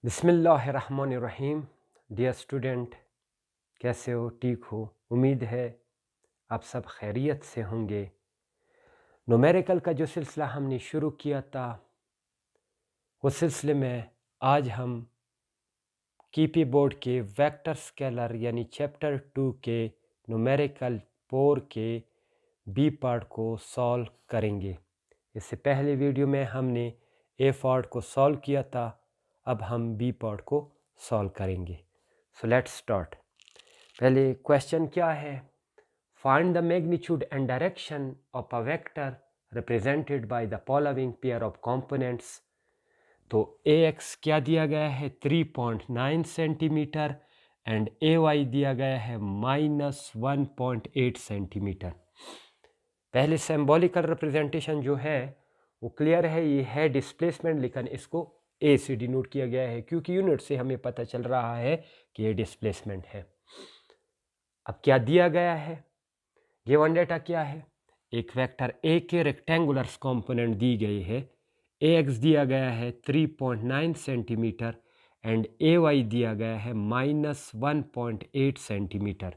बिस्मिल्लाहिर्रहमानिर्रहीम। Dear student, कैसे हो? ठीक हो? उम्मीद है आप सब खैरियत से होंगे। न्यूमेरिकल का जो सिलसिला हमने शुरू किया था, उस सिलसिले में आज हम कीपी बोर्ड के वेक्टर स्केलर यानी चैप्टर 2 के न्यूमेरिकल 4 के बी पार्ट को सॉल्व करेंगे। इससे पहले वीडियो में हमने ए पार्ट को सॉल्व किया था, अब हम बी पार्ट को सॉल्व करेंगे। So let's start. पहले क्वेश्चन क्या है? Find the magnitude and direction of a vector represented by the following pair of components. तो ए एक्स क्या दिया गया है? 3.9 सेंटीमीटर एंड ए वाई दिया गया है -1.8 सेंटीमीटर। पहले सिंबॉलिकल रिप्रेजेंटेशन जो है वो क्लियर है, ये है डिस्प्लेसमेंट, लेकिन इसको ए से डिनोट किया गया है क्योंकि यूनिट से हमें पता चल रहा है कि ये डिस्प्लेसमेंट है। अब क्या दिया गया है? गिवन डेटा क्या है? एक वेक्टर ए के रेक्टेंगुलर कंपोनेंट दी गई है। ए एक्स दिया गया है 3.9 सेंटीमीटर एंड ए वाई दिया गया है -1.8 सेंटीमीटर।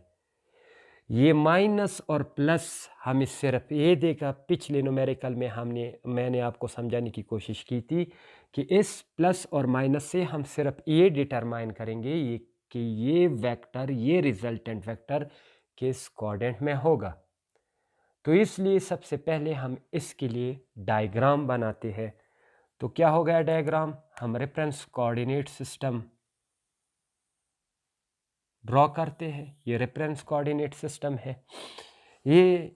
ये माइनस और प्लस हमें सिर्फ ये देगा। पिछले न्यूमेरिकल में मैंने आपको समझाने की कोशिश की थी कि इस प्लस और माइनस से हम सिर्फ ये डिटरमाइन करेंगे कि ये वेक्टर, ये रिजल्टेंट वेक्टर किस कोऑर्डिनेट में होगा। तो इसलिए सबसे पहले हम इसके लिए डायग्राम बनाते हैं। तो क्या हो गया डायग्राम? हम रेफरेंस कोऑर्डिनेट सिस्टम ड्रॉ करते हैं। ये रेफरेंस कोऑर्डिनेट सिस्टम है। ये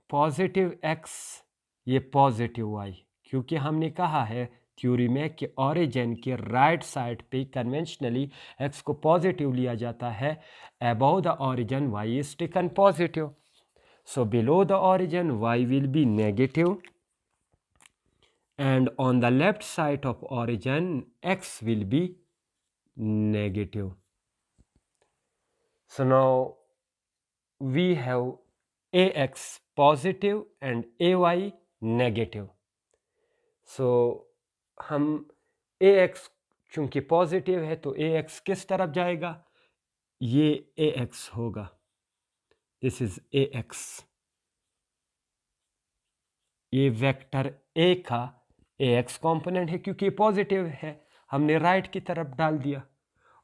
पॉजिटिव एक्स, ये पॉजिटिव वाई, क्योंकि हमने कहा है थ्योरी में कि ओरिजिन के राइट साइड पे कन्वेंशनली एक्स को पॉजिटिव लिया जाता है। Above the origin y is taken positive, so below the origin y will be negative and on the left side of origin x will be negative. So now we have ax positive and ay negative. So हम ax चूंकि positive है तो ax किस तरफ जाएगा? ये ax होगा। This is ax। ये वेक्टर ए का ए एक्स कॉम्पोनेंट है क्योंकि पॉजिटिव है, हमने राइट की तरफ डाल दिया।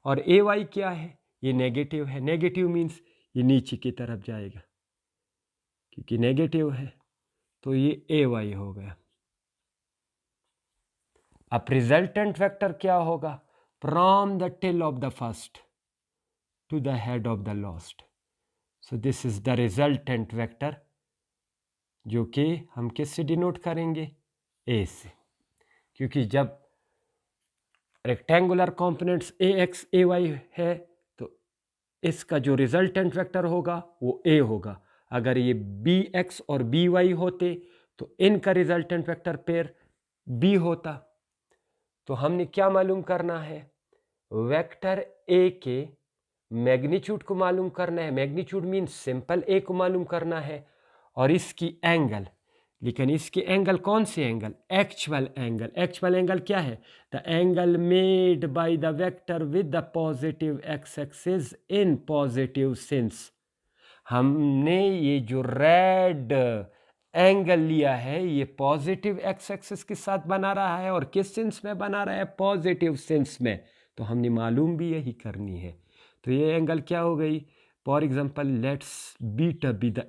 और ए वाई क्या है? ये नेगेटिव है। नेगेटिव मीन्स ये नीचे की तरफ जाएगा, क्योंकि नेगेटिव है तो ये ए वाई हो गया। अब रिजल्टेंट वेक्टर क्या होगा? From the tail of the first to the head of the last. So this is the resultant vector, जो कि हम किससे डिनोट करेंगे? ए से, क्योंकि जब रेक्टेंगुलर कंपोनेंट्स ए एक्स ए वाई है तो इसका जो रिजल्टेंट वेक्टर होगा वो ए होगा। अगर ये बी एक्स और बी वाई होते तो इनका रिजल्टेंट वेक्टर पेयर बी होता। तो हमने क्या मालूम करना है? वेक्टर ए के मैग्नीट्यूड को मालूम करना है। मैग्नीट्यूड मीन्स सिंपल ए को मालूम करना है और इसकी एंगल। लेकिन इसके एंगल कौन से angle? Actual angle. Actual angle क्या है? The angle made by the vector with the positive x axis in positive sense. हमने ये जो रेड एंगल लिया है ये पॉजिटिव एक्स एक्सिस के साथ बना रहा है। और किस सेंस में बना रहा है? पॉजिटिव सेंस में। तो हमने मालूम भी यही करनी है। तो ये एंगल क्या हो गई? For example let's beta be the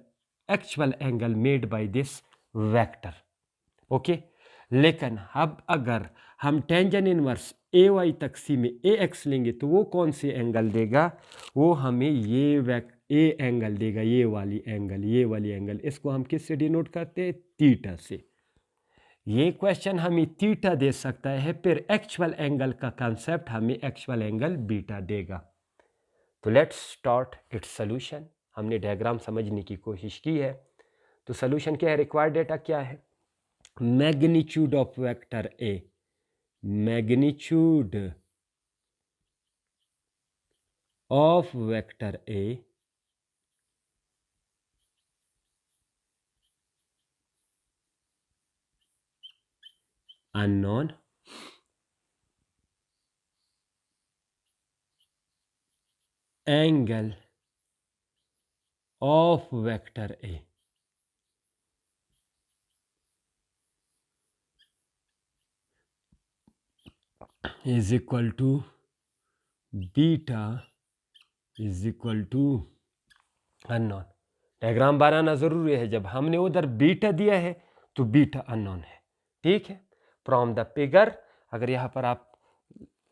actual angle made by this vector. Okay. लेकिन अब अगर हम टेंजेंट इनवर्स ए वाई तक सी में ए एक्स लेंगे तो वो कौन सी एंगल देगा? वो हमें ये ए एंगल देगा, ये वाली एंगल। इसको हम किससे डिनोट करते हैं? थीटा से। ये क्वेश्चन हमें थीटा दे सकता है, फिर एक्चुअल एंगल का कंसेप्ट हमें एक्चुअल एंगल बीटा देगा। तो लेट्स स्टार्ट इट्स सोल्यूशन। हमने डायग्राम समझने की कोशिश की है। तो सोल्यूशन क्या है? रिक्वायर्ड डेटा क्या है? Magnitude of vector A, magnitude of vector A unknown angle of vector A is equal to beta is equal to unknown. Diagram बनाना ज़रूरी है, जब हमने उधर बीटा दिया है तो बीटा अननोन है। ठीक है, फ्रॉम द फिगर, अगर यहाँ पर आप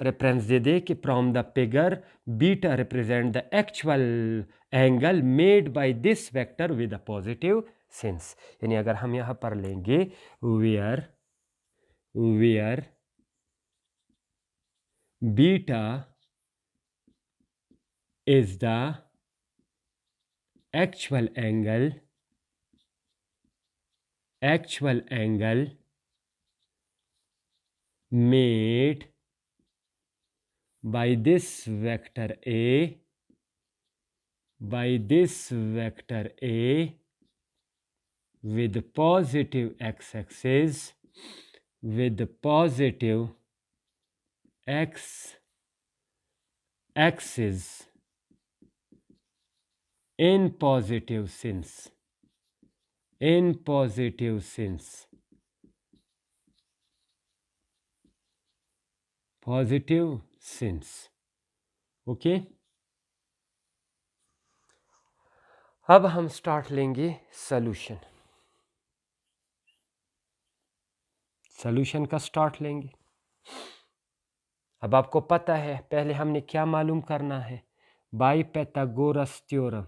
रेफरेंस दे दे कि from the figure beta represent the actual angle made by this vector with a positive sense, यानी अगर हम यहाँ पर लेंगे where beta is the actual angle made by this vector A with positive x-axis in positive sense, okay. अब हम start लेंगे solution का स्टार्ट लेंगे। अब आपको पता है पहले हमने क्या मालूम करना है, बाई पैथागोरस थ्योरम।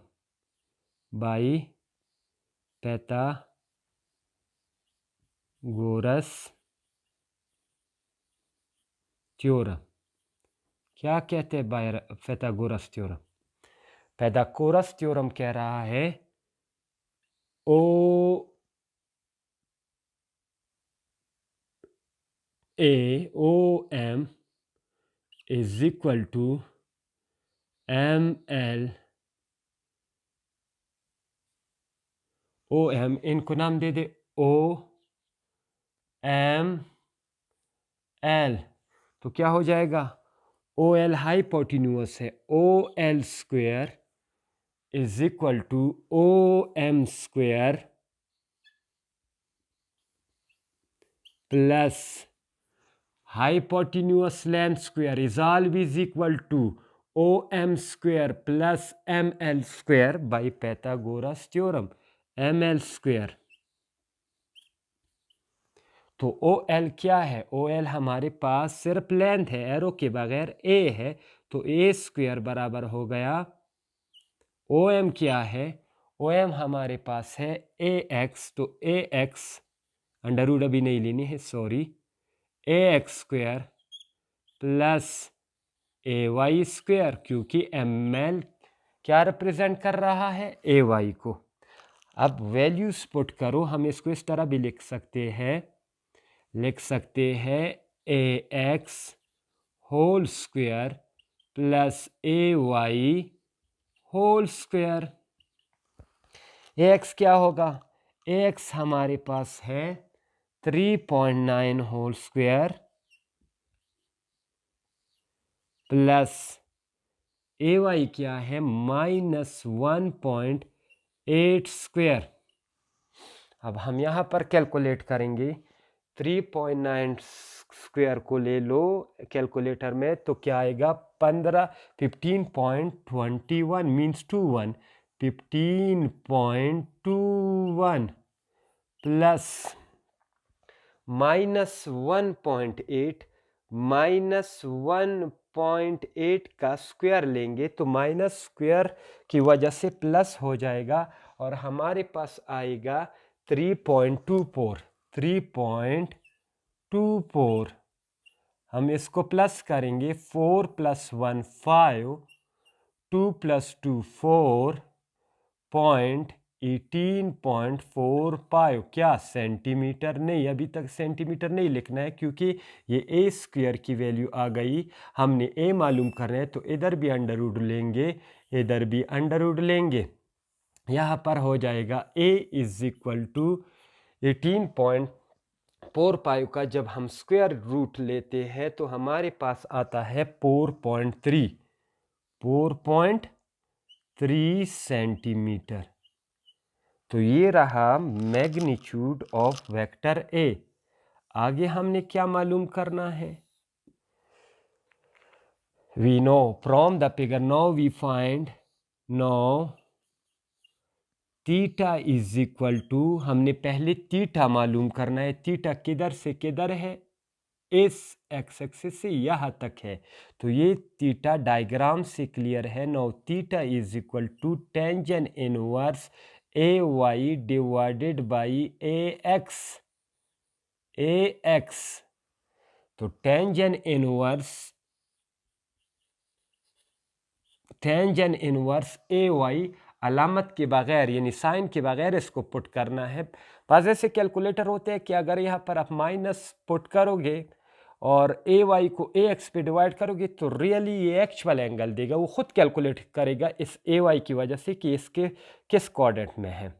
क्या कहते हैं by Pythagoras theorem? Pythagoras theorem कह रहा है OM is equal to ML OM, इनको नाम दे दे OML, तो क्या हो जाएगा? OL हाइपोटेन्यूस है, OL square is equal to OM square plus hypotenuse length square is always equal to OM square plus ML square by Pythagoras theorem, ML square। तो OL क्या है? OL हमारे पास सिर्फ लेंथ है, एरो के बगैर A है, तो A स्क्वायर बराबर हो गया OM क्या है? OM हमारे पास है AX, तो AX अंडर रूट अभी नहीं लेनी है, sorry, AX square plus AY square, क्योंकि ML क्या रिप्रेजेंट कर रहा है? AY को। अब वैल्यूज पुट करो, हम इसको इस तरह भी लिख सकते हैं AX whole square plus AY whole square. AX क्या होगा? AX हमारे पास है 3.9 होल स्क्वायर प्लस AY क्या है? -1.8 स्क्वायर। अब हम यहाँ पर कैलकुलेट करेंगे, 3.9 स्क्वायर को ले लो कैलकुलेटर में, तो क्या आएगा? 15.21 मीन्स 21, 15.21 प्लस -1.8, -1.8 का स्क्वायर लेंगे तो माइनस स्क्वायर की वजह से प्लस हो जाएगा और हमारे पास आएगा 3.24। हम इसको प्लस करेंगे, 4 + 1 5, 2 + 2 4, 18.45। क्या सेंटीमीटर? नहीं, अभी तक सेंटीमीटर नहीं लिखना है क्योंकि ये A स्क्वायर की वैल्यू आ गई। हमने A मालूम करना है तो इधर भी अंडर रूट लेंगे, इधर भी अंडर रूट लेंगे। यहाँ पर हो जाएगा A इज इक्वल टू 18.45 का जब हम स्क्वायर रूट लेते हैं तो हमारे पास आता है 4.3। 3 सेंटीमीटर। तो ये रहा मैग्नीट्यूड ऑफ वेक्टर ए। आगे हमने क्या मालूम करना है? We know from the figure, now we find, now theta is equal to, हमने पहले थीटा मालूम करना है। थीटा किधर से किधर है? इस एक्स एक्सिस से यहाँ तक है। तो ये थीटा डायग्राम से क्लियर है। Now theta is equal to tangent inverse a y divided by a x. तो टेंजेंट इनवर्स ए वाई, अलामत के बगैर यानी साइन के बगैर इसको पुट करना है। पास ऐसे कैलकुलेटर होते हैं कि अगर यहाँ पर आप माइनस पुट करोगे और ए वाई को ए एक्स पे डिवाइड करोगे तो रियली ये एक्चुअल एंगल देगा। वो खुद कैलकुलेट करेगा इस ए वाई की वजह से कि इसके किस कोऑर्डिनेट में है।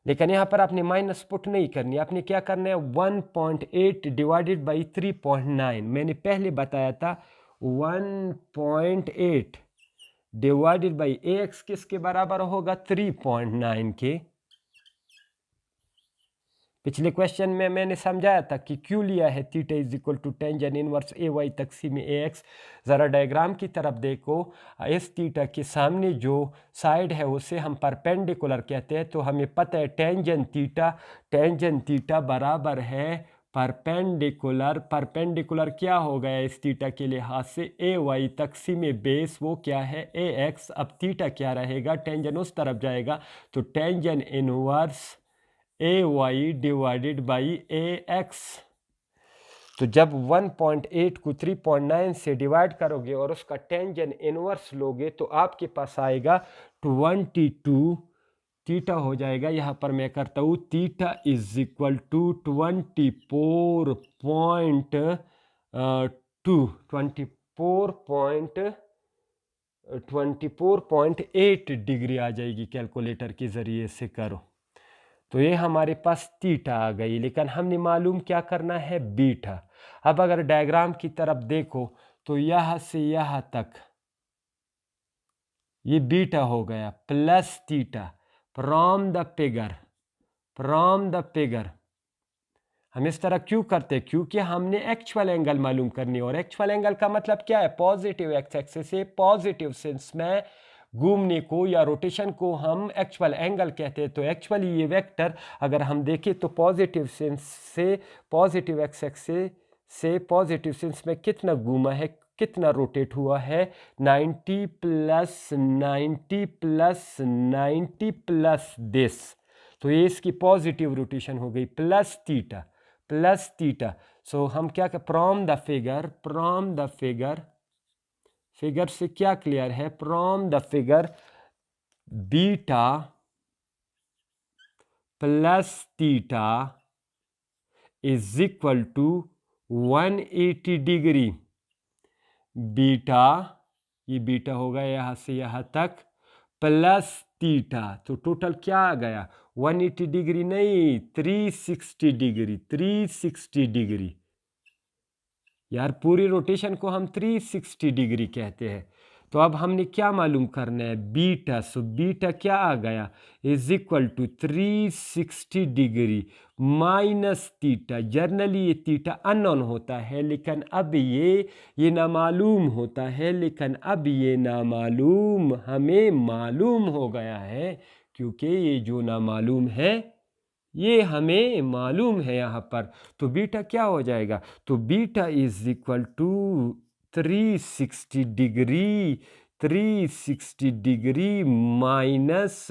लेकिन यहाँ पर आपने माइनस पुट नहीं करनी, आपने क्या करना है? 1.8 डिवाइडेड बाई 3.9। मैंने पहले बताया था 1.8 डिवाइडेड बाई ए एक्स किसके बराबर होगा? 3.9 के। पिछले क्वेश्चन में मैंने समझाया था कि क्यों लिया है theta is equal to tangent inverse a y तकसीम ए एक्स। ज़रा डायग्राम की तरफ देखो। इस थीटा के सामने जो साइड है उसे हम परपेंडिकुलर कहते हैं। तो हमें पता है टेंजेंट थीटा बराबर है परपेंडिकुलर क्या हो गया इस थीटा के लिहाज से? ए वाई तकसीम बेस वो क्या है? ए एक्स। अब थीटा क्या रहेगा? टेंजेंट उस तरफ जाएगा तो tangent inverse a y divided by a x. तो जब 1.8 को 3.9 से डिवाइड करोगे और उसका टेंजेंट इनवर्स लोगे तो आपके पास आएगा 22। थीटा हो जाएगा, यहाँ पर मैं करता हूँ theta is equal to 24.8 degree आ जाएगी। कैलकुलेटर के ज़रिए से करो तो ये हमारे पास थीटा आ गई। लेकिन हमने मालूम क्या करना है? बीटा। अब अगर डायग्राम की तरफ देखो तो यहाँ से यहाँ तक ये बीटा हो गया plus theta from the figure. हम इस तरह क्यों करते हैं? क्योंकि हमने एक्चुअल एंगल मालूम करनी है। और एक्चुअल एंगल का मतलब क्या है? पॉजिटिव एक्स एक्सिस से पॉजिटिव सेंस में घूमने को या रोटेशन को हम एक्चुअल एंगल कहते हैं। तो एक्चुअली ये वेक्टर अगर हम देखें तो पॉजिटिव सेंस से पॉजिटिव एक्स एक्सिस से पॉजिटिव सेंस में कितना घूमा है, कितना रोटेट हुआ है? 90 प्लस 90 प्लस 90 प्लस दिस। तो ये इसकी पॉजिटिव रोटेशन हो गई प्लस थीटा। सो हम क्या कर फ्रॉम द फिगर से क्या क्लियर है? From the figure beta plus theta is equal to 180 degree. Beta, ये बीटा होगा यहाँ से यहाँ तक प्लस थीटा। तो टोटल क्या आ गया? 180 डिग्री नहीं, 360 डिग्री। यार पूरी रोटेशन को हम 360 डिग्री कहते हैं। तो अब हमने क्या मालूम करना है? बीटा। सो बीटा क्या आ गया? Is equal to 360 degree minus theta. Generally ये थीटा अननोन होता है लेकिन अब ये नामालूम होता है, लेकिन अब ये नामालूम हमें मालूम हो गया है। क्योंकि ये जो नामालूम है ये हमें मालूम है यहाँ पर। तो बीटा क्या हो जाएगा? तो beta is equal to 360 degree minus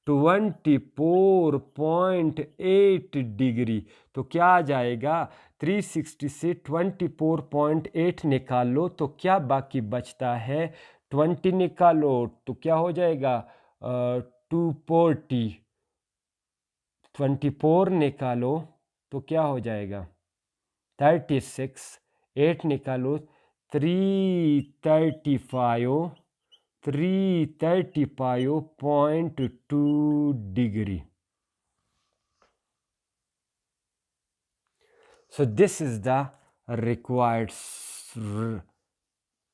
24.8 degree. तो क्या आ जाएगा? 360 से 24.8 निकाल लो तो क्या बाकी बचता है? 20 निकालो तो क्या हो जाएगा? 240। 24 निकालो तो क्या हो जाएगा? 36। 8 निकालो 335.2 degree. So this is the required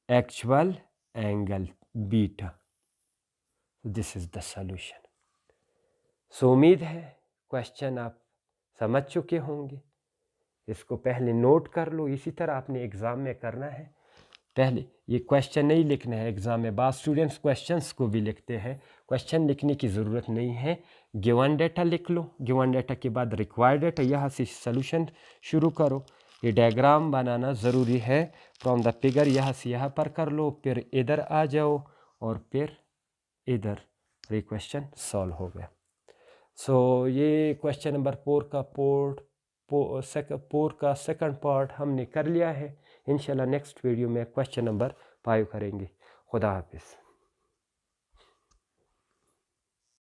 actual angle beta. This is the solution. So उम्मीद है क्वेश्चन आप समझ चुके होंगे। इसको पहले नोट कर लो, इसी तरह आपने एग्ज़ाम में करना है। पहले ये क्वेश्चन नहीं लिखना है एग्ज़ाम में। बाद स्टूडेंट्स क्वेश्चंस को भी लिखते हैं, क्वेश्चन लिखने की ज़रूरत नहीं है। गिवन डेटा लिख लो, गिवन डेटा के बाद रिक्वायर्ड डेटा, यहाँ से सॉल्यूशन शुरू करो। ये डायग्राम बनाना ज़रूरी है। फ्रॉम द फिगर यहाँ से यहाँ पर कर लो, फिर इधर आ जाओ और फिर इधर, ये क्वेश्चन सॉल्व हो गया। सो ये क्वेश्चन नंबर 4 का सेकंड पार्ट हमने कर लिया है। इंशाल्लाह नेक्स्ट वीडियो में क्वेश्चन नंबर 5 करेंगे। खुदा हाफिज़।